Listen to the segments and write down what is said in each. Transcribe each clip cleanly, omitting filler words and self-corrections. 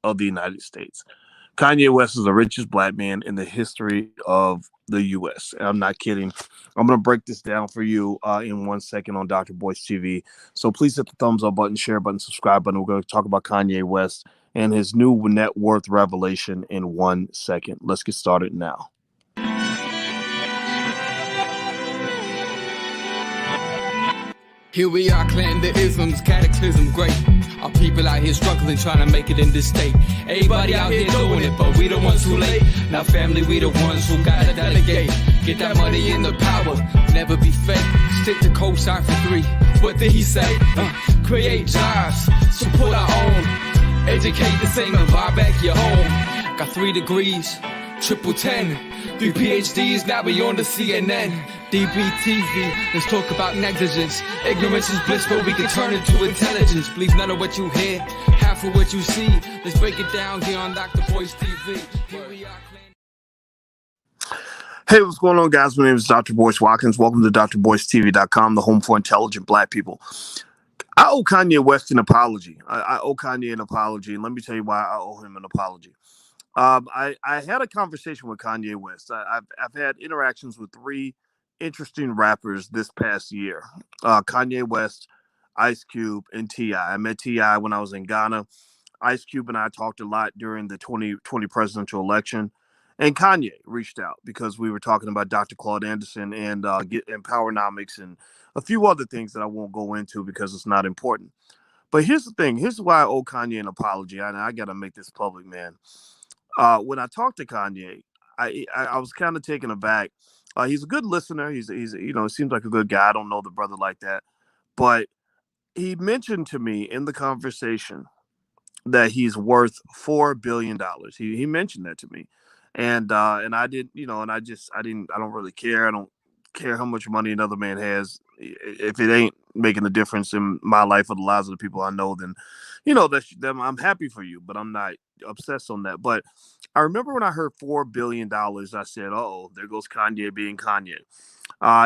of the United States. Kanye West is the richest black man in the history of the U.S. I'm not kidding. I'm going to break this down for you in 1 second on Dr. Boyce TV. So please hit the thumbs up button, share button, subscribe button. We're going to talk about Kanye West and his new net worth revelation in 1 second. Let's get started now. Here we are, clan the isms, cataclysm great. Our people out here struggling, trying to make it in this state. Everybody out here doing it, but we the ones too late. Now family, we the ones who gotta delegate. Get that money in the power, never be fake. Stick to cosign for 3. What did he say? Create jobs, support our own. Educate the same and buy back your home. Got 3 degrees, triple 10. 3 PhDs, now we on the CNN. DBTV, let's talk about negligence. Ignorance is bliss, but we can turn it to intelligence. Believe none of what you hear, half of what you see. Let's break it down here on Dr. Boyce TV. Here we are. Hey, what's going on, guys? My name is Dr. Boyce Watkins. Welcome to DrBoyceTV.com, the home for intelligent black people. I owe Kanye West an apology. I owe Kanye an apology, and let me tell you why I owe him an apology. I had a conversation with Kanye West. I've had interactions with 3 interesting rappers this past year. Kanye West, Ice Cube, and T.I. I met T.I. when I was in Ghana. Ice Cube and I talked a lot during the 2020 presidential election. And Kanye reached out because we were talking about Dr. Claude Anderson and Powernomics and a few other things that I won't go into because it's not important. But here's the thing. Here's why I owe Kanye an apology. I got to make this public, man. When I talked to Kanye, I was kind of taken aback. He's a good listener. He's seems like a good guy. I don't know the brother like that, but he mentioned to me in the conversation that he's worth $4 billion. He mentioned that to me, and I didn't, and I don't really care. I don't care how much money another man has. If it ain't making a difference in my life or the lives of the people I know, then I'm happy for you, but I'm not obsessed on that. But I remember when I heard $4 billion, I said, "Oh, there goes Kanye being Kanye."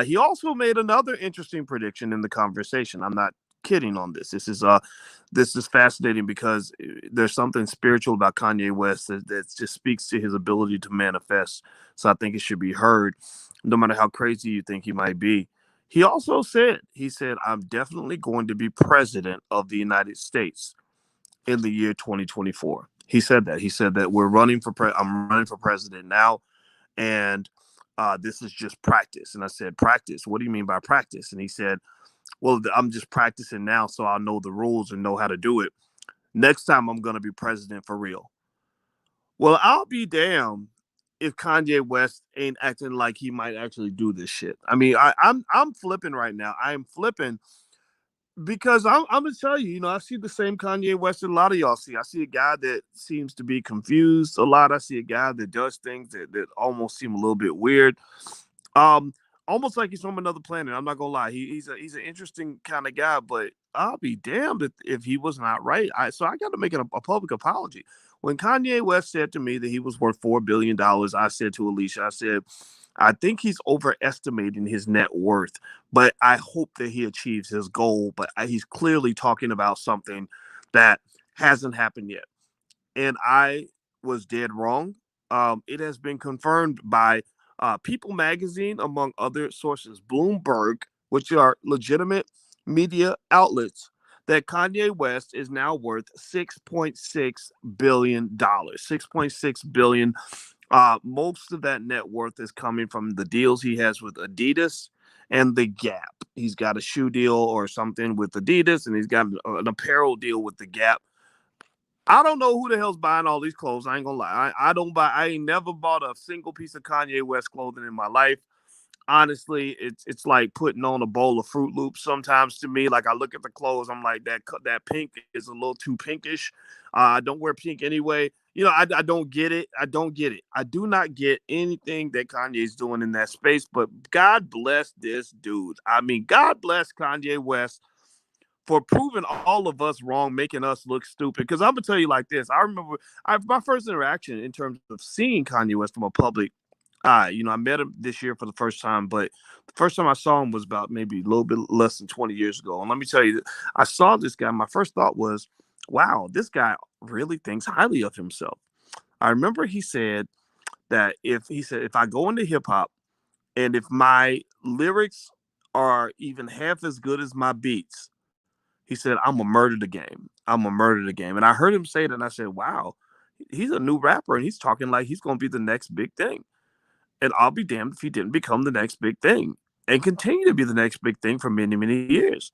He also made another interesting prediction in the conversation. I'm not kidding on this. This is fascinating because there's something spiritual about Kanye West that just speaks to his ability to manifest. So I think it should be heard, no matter how crazy you think he might be. He also said, "I'm definitely going to be president of the United States in the year 2024. He said that. He said that I'm running for president now, and this is just practice. And I said, practice? What do you mean by practice? And he said, well, I'm just practicing now so I'll know the rules and know how to do it. Next time I'm going to be president for real. Well, I'll be damned if Kanye West ain't acting like he might actually do this shit. I mean, I'm flipping right now. I am flipping because I'm gonna tell you, I see the same Kanye West that a lot of y'all see. I see a guy that seems to be confused a lot. I see a guy that does things that almost seem a little bit weird. Almost like he's from another planet. I'm not gonna lie. He's an interesting kind of guy, but I'll be damned if he was not right. So I got to make a public apology. When Kanye West said to me that he was worth $4 billion, I said to Alicia, I said, I think he's overestimating his net worth, but I hope that he achieves his goal. But he's clearly talking about something that hasn't happened yet. And I was dead wrong. It has been confirmed by People Magazine, among other sources, Bloomberg, which are legitimate media outlets, that Kanye West is now worth $6.6 billion. $6.6 billion. Most of that net worth is coming from the deals he has with Adidas and the Gap. He's got a shoe deal or something with Adidas, and he's got an apparel deal with the Gap. I don't know who the hell's buying all these clothes. I ain't gonna lie. I ain't never bought a single piece of Kanye West clothing in my life. Honestly, it's like putting on a bowl of Fruit Loops sometimes to me. Like I look at the clothes, I'm like, that pink is a little too pinkish. I don't wear pink anyway. I don't get it. I don't get it. I do not get anything that Kanye's doing in that space, but God bless this dude. I mean, God bless Kanye West for proving all of us wrong, making us look stupid. Because I'm gonna tell you like this. I remember my first interaction in terms of seeing Kanye West from a public eye. I met him this year for the first time, but the first time I saw him was about maybe a little bit less than 20 years ago. And let me tell you, I saw this guy. My first thought was, wow, this guy really thinks highly of himself. I remember he said that if I go into hip hop and if my lyrics are even half as good as my beats, he said, I'm gonna murder the game. I'm gonna murder the game. And I heard him say it and I said, wow, he's a new rapper and he's talking like he's gonna be the next big thing. And I'll be damned if he didn't become the next big thing and continue to be the next big thing for many, many years.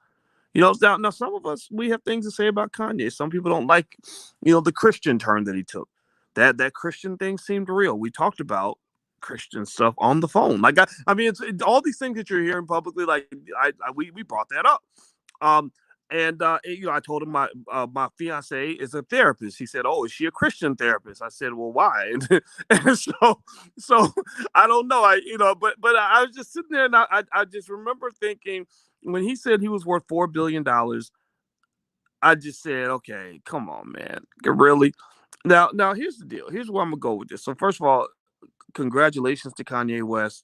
Now some of us we have things to say about Kanye. Some people don't like, the Christian turn that he took. That Christian thing seemed real. We talked about Christian stuff on the phone. Like I mean, it's all these things that you're hearing publicly. Like we brought that up. Um, and I told him my fiance is a therapist. He said, "Oh, is she a Christian therapist?" I said, "Well, why?" And so I don't know. But I was just sitting there and I just remember thinking when he said he was worth $4 billion. I just said, "Okay, come on, man, really." Now here's the deal. Here's where I'm gonna go with this. So first of all, congratulations to Kanye West.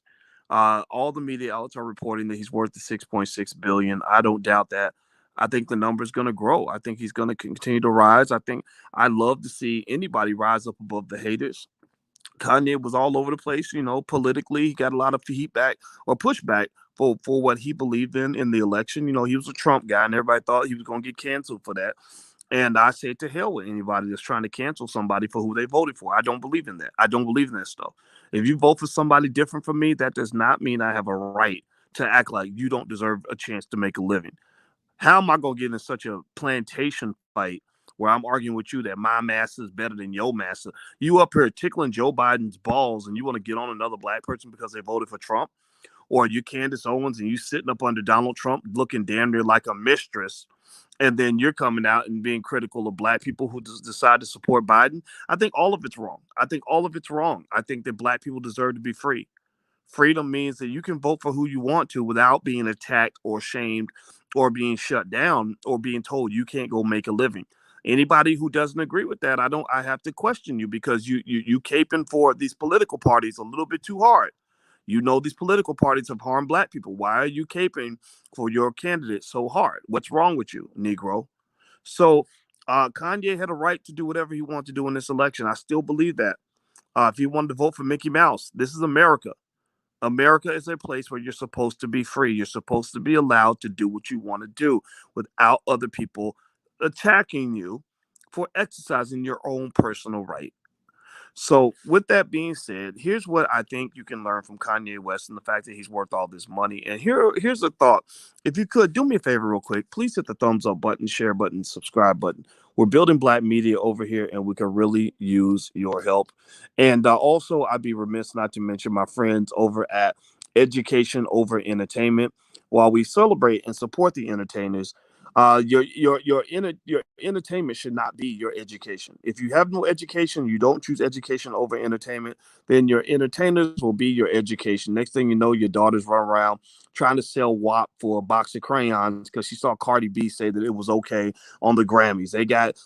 All the media outlets are reporting that he's worth the 6.6 billion. I don't doubt that. I think the number is going to grow. I think he's going to continue to rise. I love to see anybody rise up above the haters. Kanye was all over the place, politically. He got a lot of feedback or pushback for what he believed in the election. He was a Trump guy, and everybody thought he was going to get canceled for that. And I say to hell with anybody that's trying to cancel somebody for who they voted for. I don't believe in that. I don't believe in that stuff. If you vote for somebody different from me, that does not mean I have a right to act like you don't deserve a chance to make a living. How am I going to get in such a plantation fight where I'm arguing with you that my master is better than your master? You up here tickling Joe Biden's balls and you want to get on another black person because they voted for Trump? Or you Candace Owens and you sitting up under Donald Trump looking damn near like a mistress, and then you're coming out and being critical of black people who decide to support Biden? I think all of it's wrong. I think all of it's wrong. I think that black people deserve to be free. Freedom means that you can vote for who you want to without being attacked or shamed or being shut down or being told you can't go make a living. Anybody who doesn't agree with that, I have to question you because you caping for these political parties a little bit too hard. These political parties have harmed black people. Why are you caping for your candidate so hard? What's wrong with you, Negro? So Kanye had a right to do whatever he wanted to do in this election. I still believe that. If he wanted to vote for Mickey Mouse, this is America. America is a place where you're supposed to be free. You're supposed to be allowed to do what you want to do without other people attacking you for exercising your own personal right. So, with that being said, here's what I think you can learn from Kanye West and the fact that he's worth all this money. And here's a thought. If you could do me a favor, real quick, please hit the thumbs up button, share button, subscribe button. We're building black media over here, and we can really use your help. And also, I'd be remiss not to mention my friends over at Education Over Entertainment. While we celebrate and support the entertainers, your entertainment should not be your education. If you have no education, you don't choose education over entertainment, then your entertainers will be your education. Next thing you know, your daughters run around trying to sell WAP for a box of crayons because she saw Cardi B say that it was okay on the Grammys.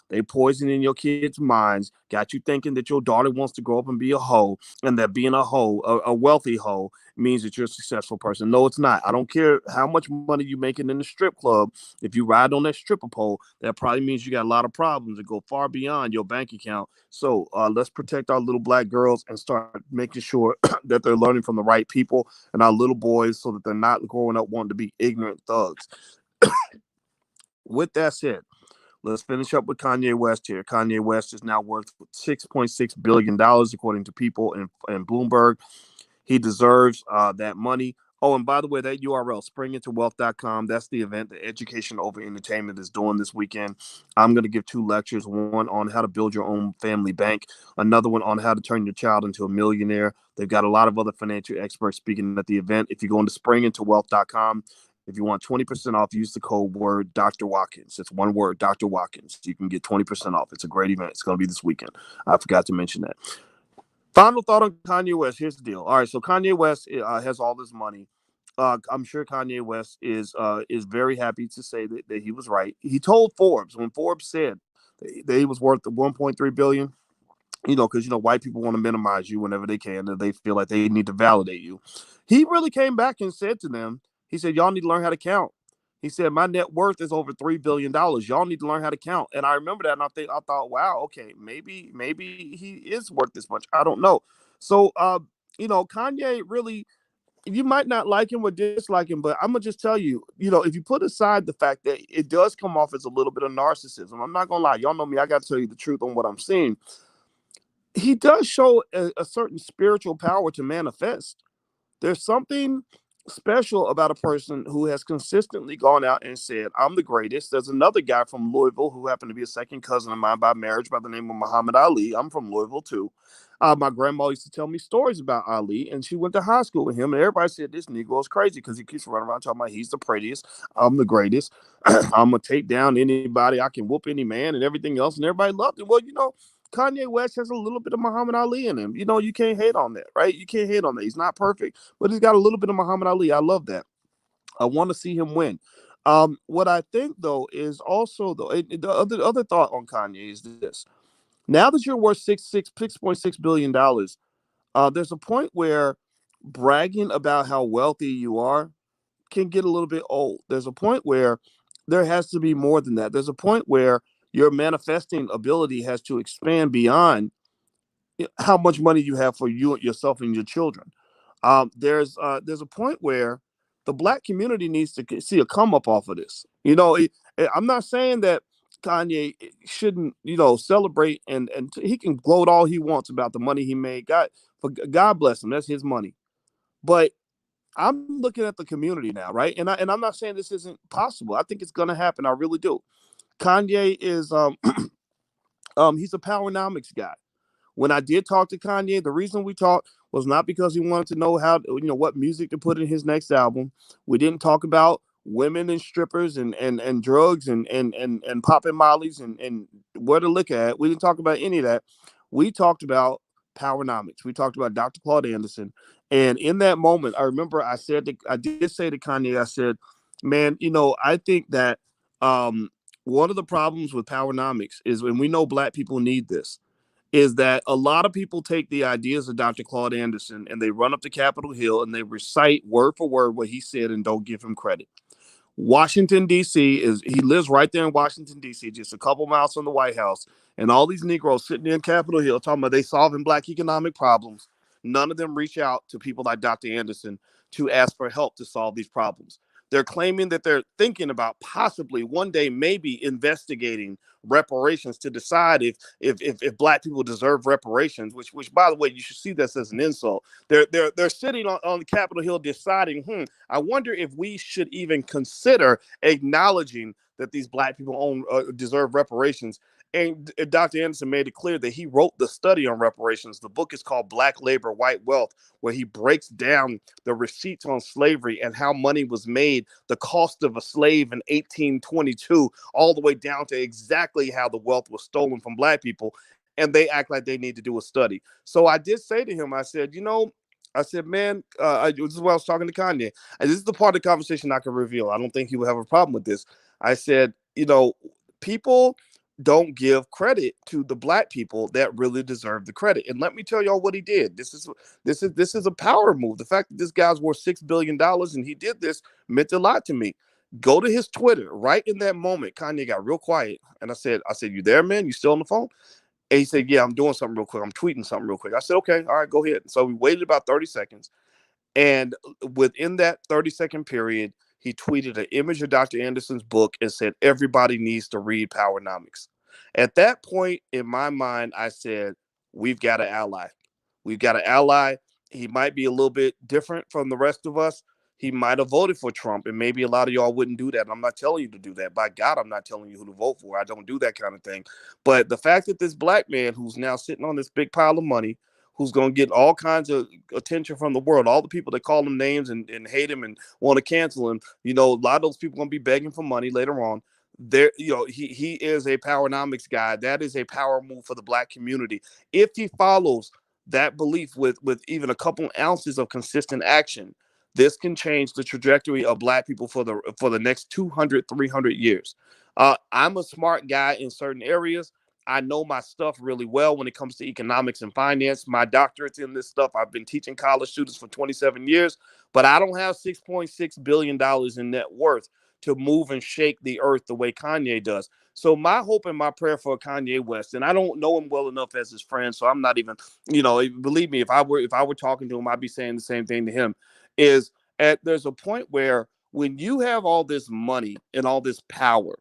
They poisoning your kids' minds, got you thinking that your daughter wants to grow up and be a hoe, and that being a hoe, a wealthy hoe, means that you're a successful person. No, it's not. I don't care how much money you're making in the strip club. If you ride on that stripper pole, that probably means you got a lot of problems that go far beyond your bank account. So let's protect our little black girls and start making sure that they're learning from the right people and our little boys so that they're not growing up wanting to be ignorant thugs. With that said, let's finish up with Kanye West here. Kanye West is now worth $6.6 billion, according to People and Bloomberg. He deserves that money. Oh, and by the way, that URL, springintowealth.com, that's the event that Education Over Entertainment is doing this weekend. I'm going to give 2 lectures, one on how to build your own family bank, another one on how to turn your child into a millionaire. They've got a lot of other financial experts speaking at the event. If you go into springintowealth.com, if you want 20% off, use the code word Dr. Watkins. It's one word, Dr. Watkins. You can get 20% off. It's a great event. It's going to be this weekend. I forgot to mention that. Final thought on Kanye West. Here's the deal. All right, so Kanye West has all this money. I'm sure Kanye West is very happy to say that he was right. He told Forbes when Forbes said that he was worth the 1.3 billion. Because white people want to minimize you whenever they can, and they feel like they need to validate you. He really came back and said to them, he said, "Y'all need to learn how to count. He said, my net worth is over $3 billion. Y'all need to learn how to count. And I remember that, and I thought, wow, okay, maybe he is worth this much. I don't know. So, Kanye really, you might not like him or dislike him, but I'm gonna just tell you, if you put aside the fact that it does come off as a little bit of narcissism, I'm not gonna lie, y'all know me, I got to tell you the truth on what I'm seeing. He does show a certain spiritual power to manifest. There's something special about a person who has consistently gone out and said, I'm the greatest. There's another guy from Louisville who happened to be a second cousin of mine by marriage by the name of Muhammad Ali. I'm from Louisville too. My grandma used to tell me stories about Ali, and she went to high school with him. And everybody said this Negro is crazy because he keeps running around talking about he's the prettiest, I'm the greatest, I'm gonna take down anybody, I can whoop any man, and everything else. And everybody loved it. Well, Kanye West has a little bit of Muhammad Ali in him. You can't hate on that, right? You can't hate on that. He's not perfect, but he's got a little bit of Muhammad Ali. I love that. I want to see him win. What I think though is also the other thought on Kanye is this: now that you're worth $6.6 billion, there's a point where bragging about how wealthy you are can get a little bit old. There's a point where there has to be more than that. There's a point where your manifesting ability has to expand beyond how much money you have for you, yourself, and your children. There's a point where the black community needs to see a come up off of this. I'm not saying that Kanye shouldn't, celebrate and he can gloat all he wants about the money he made. God bless him. That's his money. But I'm looking at the community now, right? And I'm not saying this isn't possible. I think it's gonna happen. I really do. Kanye is he's a powernomics guy. When I did talk to Kanye, the reason we talked was not because he wanted to know what music to put in his next album. We didn't talk about women and strippers and drugs and popping mollies and where to look at. We didn't talk about any of that. We talked about powernomics. We talked about Dr. Claude Anderson. And in that moment, I remember I did say to Kanye, I said, man, I think that one of the problems with powernomics is when we know black people need this is that a lot of people take the ideas of Dr. Claude Anderson and they run up to Capitol Hill and they recite word for word what he said and don't give him credit. Washington, D.C. he lives right there in Washington, D.C., just a couple miles from the White House. And all these Negroes sitting in Capitol Hill talking about they solving black economic problems. None of them reach out to people like Dr. Anderson to ask for help to solve these problems. They're claiming that they're thinking about possibly one day maybe investigating reparations to decide if black people deserve reparations, which by the way, you should see this as an insult. They're sitting on the Capitol Hill deciding, I wonder if we should even consider acknowledging that these black people deserve reparations. And Dr. Anderson made it clear that he wrote the study on reparations. The book is called Black Labor, White Wealth, where he breaks down the receipts on slavery and how money was made, the cost of a slave in 1822, all the way down to exactly how the wealth was stolen from black people. And they act like they need to do a study. So I did say to him, I said, man, this is what I was talking to Kanye. And this is the part of the conversation I can reveal. I don't think he will have a problem with this. I said, people don't give credit to the black people that really deserve the credit. And let me tell y'all what he did. This is a power move. The fact that this guy's worth $6 billion and he did this meant a lot to me. Go to his Twitter. Right in that moment, Kanye got real quiet. And I said, you there, man? You still on the phone? And he said, yeah, I'm doing something real quick. I'm tweeting something real quick. I said, okay, all right, go ahead. So we waited about 30 seconds. And within that 30-second period, he tweeted an image of Dr. Anderson's book and said, everybody needs to read Powernomics. At that point, in my mind, I said, we've got an ally. We've got an ally. He might be a little bit different from the rest of us. He might have voted for Trump, and maybe a lot of y'all wouldn't do that. I'm not telling you to do that. By God, I'm not telling you who to vote for. I don't do that kind of thing. But the fact that this black man who's now sitting on this big pile of money, who's going to get all kinds of attention from the world, all the people that call him names and hate him and want to cancel him, a lot of those people are going to be begging for money later on. He is a powernomics guy. That is a power move for the black community. If he follows that belief with even a couple ounces of consistent action, this can change the trajectory of black people for the next 200, 300 years. I'm a smart guy in certain areas. I know my stuff really well when it comes to economics and finance. My doctorate's in this stuff. I've been teaching college students for 27 years, but I don't have $6.6 billion in net worth to move and shake the earth the way Kanye does. So my hope and my prayer for Kanye West, and I don't know him well enough as his friend, so I'm not even, believe me, if I were talking to him, I'd be saying the same thing to him. Is there's a point where when you have all this money and all this power,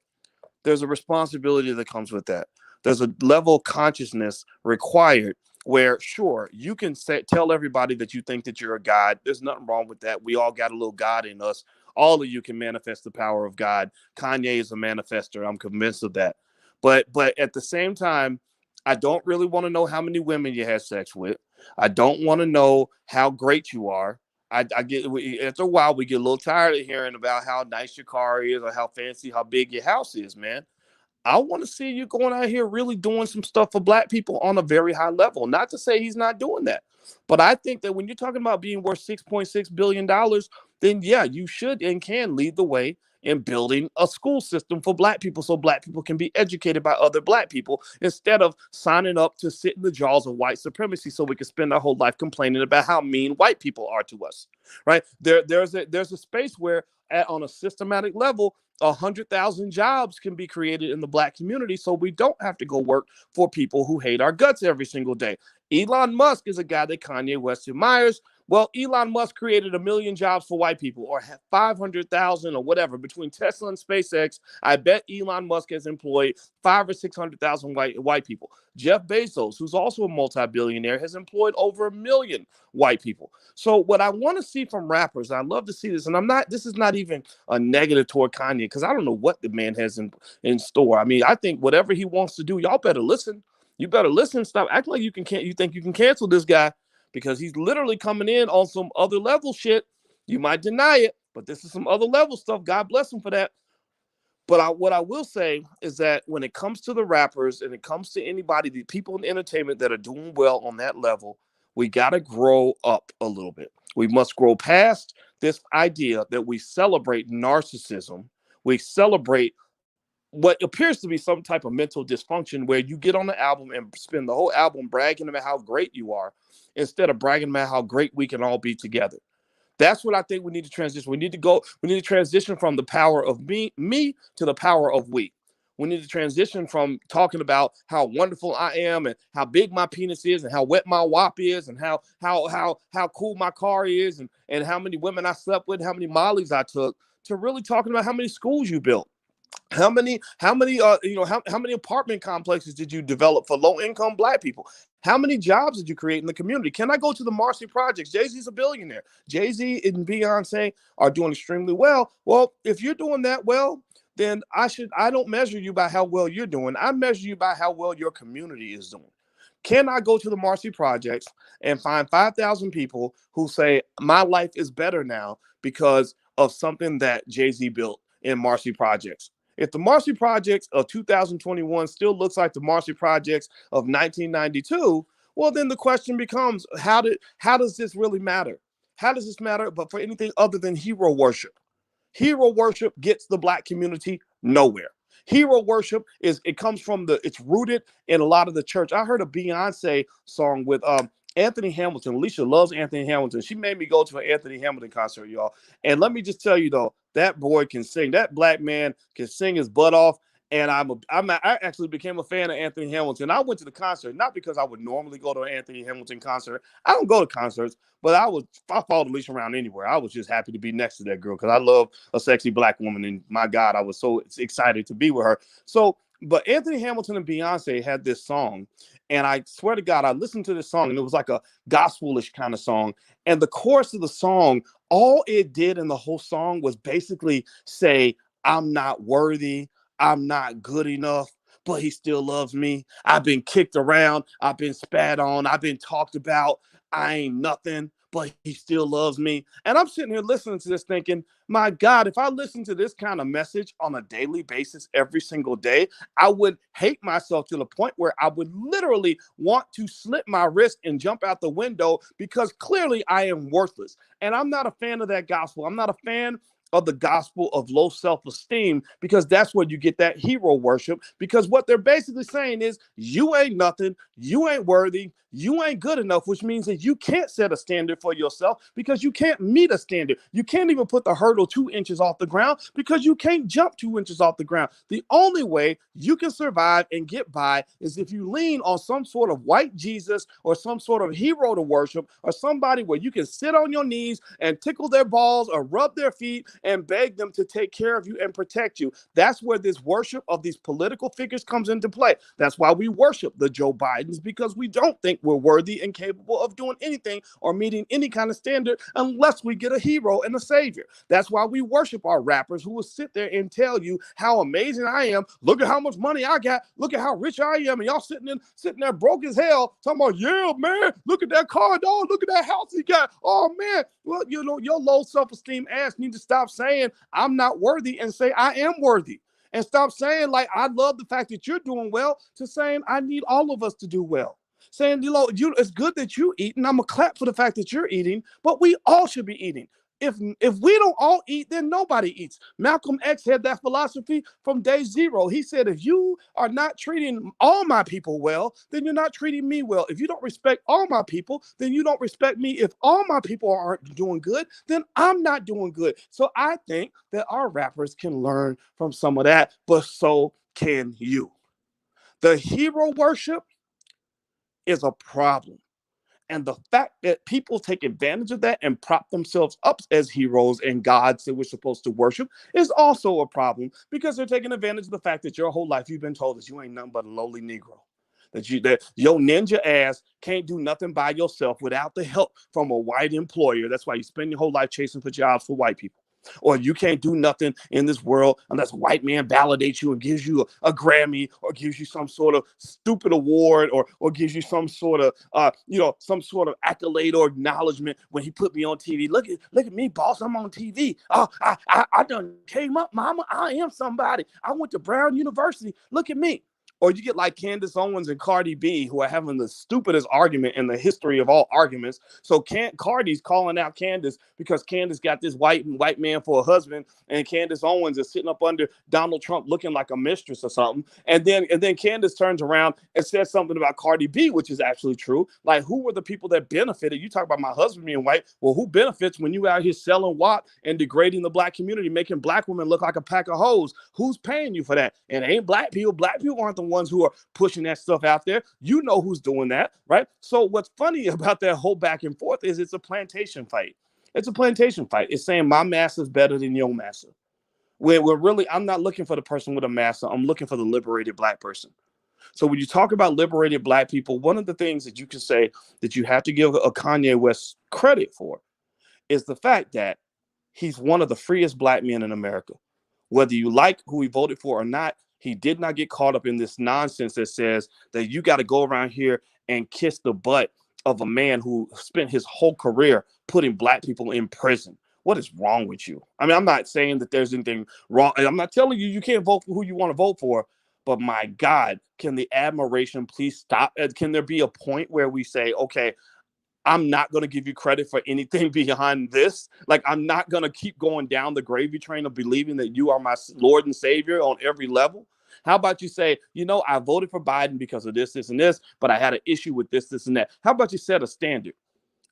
there's a responsibility that comes with that. There's a level of consciousness required where, sure, you can tell everybody that you think that you're a god. There's nothing wrong with that. We all got a little God in us. All of you can manifest the power of God. Kanye is a manifester. I'm convinced of that. But at the same time, I don't really want to know how many women you had sex with. I don't want to know how great you are. I get after a while we get a little tired of hearing about how nice your car is or how fancy, how big your house is, man. I want to see you going out here really doing some stuff for black people on a very high level. Not to say he's not doing that, but I think that when you're talking about being worth $6.6 billion, then yeah, you should and can lead the way in building a school system for black people so black people can be educated by other black people instead of signing up to sit in the jaws of white supremacy so we can spend our whole life complaining about how mean white people are to us, right? There's a space where on a systematic level, 100,000 jobs can be created in the black community so we don't have to go work for people who hate our guts every single day. Elon Musk is a guy that Kanye West admires. Well, Elon Musk created 1 million jobs for white people, or 500,000 or whatever between Tesla and SpaceX. I bet Elon Musk has employed 500,000 or 600,000 white people. Jeff Bezos, who's also a multi-billionaire, has employed over 1 million white people. So what I want to see from rappers, I love to see this, and this is not even a negative toward Kanye, because I don't know what the man has in store. I mean, I think whatever he wants to do, y'all better listen. You better listen. Stop acting like you think you can cancel this guy, because he's literally coming in on some other level shit. You might deny it, but this is some other level stuff. God bless him for that. But what I will say is that when it comes to the rappers and it comes to anybody, the people in entertainment that are doing well on that level, we got to grow up a little bit. We must grow past this idea that we celebrate narcissism. We celebrate what appears to be some type of mental dysfunction where you get on the album and spend the whole album bragging about how great you are instead of bragging about how great we can all be together. That's what I think we need to transition. We need to transition from the power of me to the power of we. We need to transition from talking about how wonderful I am and how big my penis is and how wet my wop is and how cool my car is and how many women I slept with, how many mollies I took, to really talking about how many schools you built. How many apartment complexes did you develop for low-income black people? How many jobs did you create in the community? Can I go to the Marcy projects? Jay-Z's a billionaire. Jay-Z and Beyonce are doing extremely well. Well, if you're doing that well, then I don't measure you by how well you're doing. I measure you by how well your community is doing. Can I go to the Marcy projects and find 5,000 people who say my life is better now because of something that Jay-Z built in Marcy projects? If the Marcy projects of 2021 still looks like the Marcy projects of 1992, well, then the question becomes, how does this really matter? How does this matter but for anything other than hero worship? Hero worship gets the black community nowhere. Hero worship it's rooted in a lot of the church. I heard a Beyonce song with Anthony Hamilton. Alicia loves Anthony Hamilton. She made me go to an Anthony Hamilton concert, y'all. And let me just tell you though, that boy can sing. That black man can sing his butt off. And I actually became a fan of Anthony Hamilton. I went to the concert not because I would normally go to an Anthony Hamilton concert. I don't go to concerts, but I followed Alicia around anywhere. I was just happy to be next to that girl because I love a sexy black woman. And my God, I was so excited to be with her. So, but Anthony Hamilton and Beyonce had this song. And I swear to God, I listened to this song and it was like a gospelish kind of song. And the chorus of the song, all it did in the whole song was basically say, I'm not worthy. I'm not good enough, but he still loves me. I've been kicked around. I've been spat on. I've been talked about. I ain't nothing, but he still loves me. And I'm sitting here listening to this thinking, my God, if I listen to this kind of message on a daily basis every single day, I would hate myself to the point where I would literally want to slit my wrist and jump out the window because clearly I am worthless. And I'm not a fan of that gospel. I'm not a fan of the gospel of low self-esteem, because that's where you get that hero worship. Because what they're basically saying is you ain't nothing, you ain't worthy, you ain't good enough, which means that you can't set a standard for yourself because you can't meet a standard. You can't even put the hurdle 2 inches off the ground because you can't jump 2 inches off the ground. The only way you can survive and get by is if you lean on some sort of white Jesus or some sort of hero to worship, or somebody where you can sit on your knees and tickle their balls or rub their feet and beg them to take care of you and protect you. That's where this worship of these political figures comes into play. That's why we worship the Joe Bidens, because we don't think we're worthy and capable of doing anything or meeting any kind of standard unless we get a hero and a savior. That's why we worship our rappers who will sit there and tell you how amazing I am. Look at how much money I got. Look at how rich I am. And y'all sitting there broke as hell talking about, yeah, man, look at that car, dog. Look at that house he got. Oh, man. Well, you know, your low self-esteem ass need to stop saying I'm not worthy and say I am worthy. And stop saying, like, I love the fact that you're doing well, to saying I need all of us to do well. Saying, you know, it's good that you eat, and I'm going to clap for the fact that you're eating, but we all should be eating. If we don't all eat, then nobody eats. Malcolm X had that philosophy from day zero. He said, if you are not treating all my people well, then you're not treating me well. If you don't respect all my people, then you don't respect me. If all my people aren't doing good, then I'm not doing good. So I think that our rappers can learn from some of that, but so can you. The hero worship is a problem. And the fact that people take advantage of that and prop themselves up as heroes and gods that we're supposed to worship is also a problem, because they're taking advantage of the fact that your whole life you've been told that you ain't nothing but a lowly Negro. That your ninja ass can't do nothing by yourself without the help from a white employer. That's why you spend your whole life chasing for jobs for white people. Or you can't do nothing in this world unless a white man validates you and gives you a Grammy, or gives you some sort of stupid award, or gives you some sort of some sort of accolade or acknowledgement when he put me on TV. Look at me, boss. I'm on TV. Oh, I done came up, mama. I am somebody. I went to Brown University. Look at me. Or you get like Candace Owens and Cardi B, who are having the stupidest argument in the history of all arguments. So Cardi's calling out Candace because Candace got this white man for a husband, and Candace Owens is sitting up under Donald Trump looking like a mistress or something. And then Candace turns around and says something about Cardi B, which is actually true. Like, who were the people that benefited? You talk about my husband being white. Well, who benefits when you out here selling WAP and degrading the black community, making black women look like a pack of hoes? Who's paying you for that? And it ain't black people. Black people aren't the ones who are pushing that stuff out there. You know who's doing that, right? So what's funny about that whole back and forth is it's a plantation fight. It's a plantation fight. It's saying my master's better than your master. We're really, I'm not looking for the person with a master. I'm looking for the liberated black person. So when you talk about liberated black people, one of the things that you can say that you have to give a Kanye West credit for is the fact that he's one of the freest black men in America. Whether you like who he voted for or not, he did not get caught up in this nonsense that says that you got to go around here and kiss the butt of a man who spent his whole career putting black people in prison. What is wrong with you? I mean, I'm not saying that there's anything wrong. I'm not telling you can't vote for who you want to vote for. But my God, can the admiration please stop? Can there be a point where we say, okay, I'm not going to give you credit for anything behind this. Like, I'm not going to keep going down the gravy train of believing that you are my Lord and Savior on every level. How about you say, I voted for Biden because of this, this, and this, but I had an issue with this, this, and that. How about you set a standard?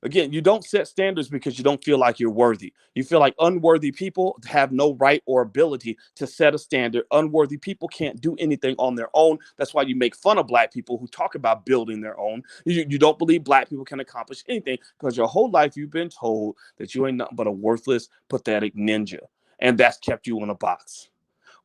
Again, you don't set standards because you don't feel like you're worthy. You feel like unworthy people have no right or ability to set a standard. Unworthy people can't do anything on their own. That's why you make fun of black people who talk about building their own. You don't believe black people can accomplish anything because your whole life you've been told that you ain't nothing but a worthless, pathetic ninja. And that's kept you in a box.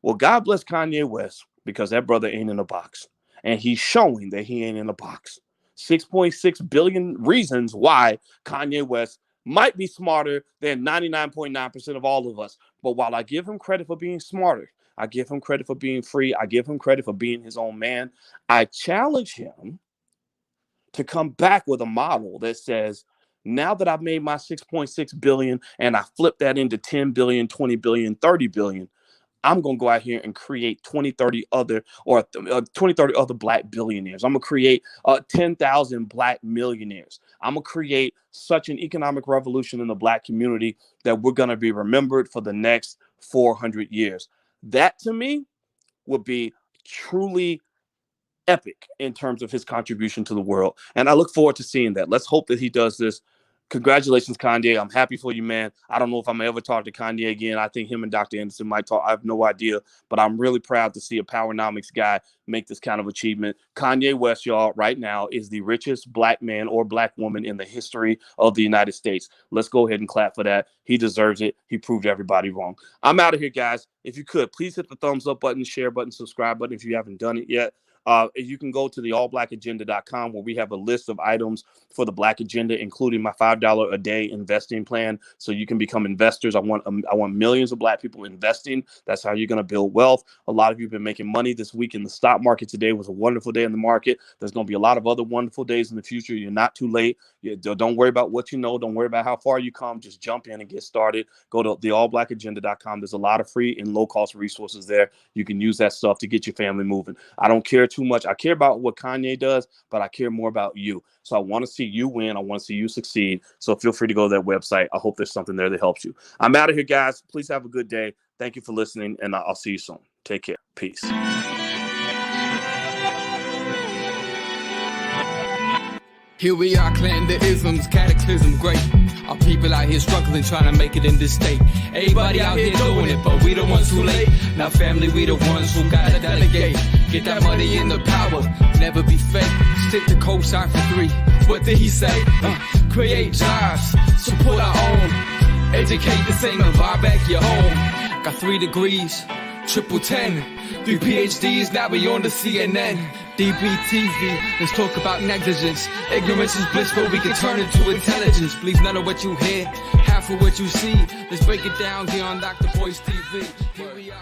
Well, God bless Kanye West, because that brother ain't in a box. And he's showing that he ain't in a box. 6.6 billion reasons why Kanye West might be smarter than 99.9% of all of us. But while I give him credit for being smarter, I give him credit for being free, I give him credit for being his own man, I challenge him to come back with a model that says, now that I've made my 6.6 billion and I flip that into 10 billion, 20 billion, 30 billion, I'm going to go out here and create 20, 30 other or 20, 30 other black billionaires. I'm going to create 10,000 black millionaires. I'm going to create such an economic revolution in the black community that we're going to be remembered for the next 400 years. That to me would be truly epic in terms of his contribution to the world. And I look forward to seeing that. Let's hope that he does this. Congratulations, Kanye. I'm happy for you, man. I don't know if I'm ever talk to Kanye again. I think him and Dr. Anderson might talk. I have no idea, but I'm really proud to see a Powernomics guy make this kind of achievement. Kanye West, y'all, right now is the richest black man or black woman in the history of the United States. Let's go ahead and clap for that. He deserves it. He proved everybody wrong. I'm out of here, guys. If you could, please hit the thumbs up button, share button, subscribe button if you haven't done it yet. You can go to the allblackagenda.com where we have a list of items for the Black Agenda, including my $5 a day investing plan. So you can become investors. I want millions of black people investing. That's how you're going to build wealth. A lot of you have been making money this week in the stock market. Today was a wonderful day in the market. There's going to be a lot of other wonderful days in the future. You're not too late. Don't worry about what you know. Don't worry about how far you come. Just jump in and get started. Go to the allblackagenda.com. There's a lot of free and low cost resources there. You can use that stuff to get your family moving. I don't care too much. I care about what Kanye does, but I care more about you. So I want to see you win. I want to see you succeed. So feel free to go to that website. I hope there's something there that helps you. I'm out of here, guys. Please have a good day. Thank you for listening, and I'll see you soon. Take care. Peace. Here we are, clan the isms, cataclysm great. Our people out here struggling, trying to make it in this state. Everybody out here doing it, but we the ones too late. Now family, we the ones who gotta delegate. Get that money in the power, never be fake. Stick to cosign for 3. What did he say? Create jobs, support our own. Educate the same and buy back your home. Got 3 degrees, triple 10. 3 PhDs, now we on the CNN. DBTV, let's talk about negligence. Ignorance is bliss, but we can turn it to intelligence. Believe none of what you hear, half of what you see. Let's break it down here on Dr. Boyce TV. Here we are.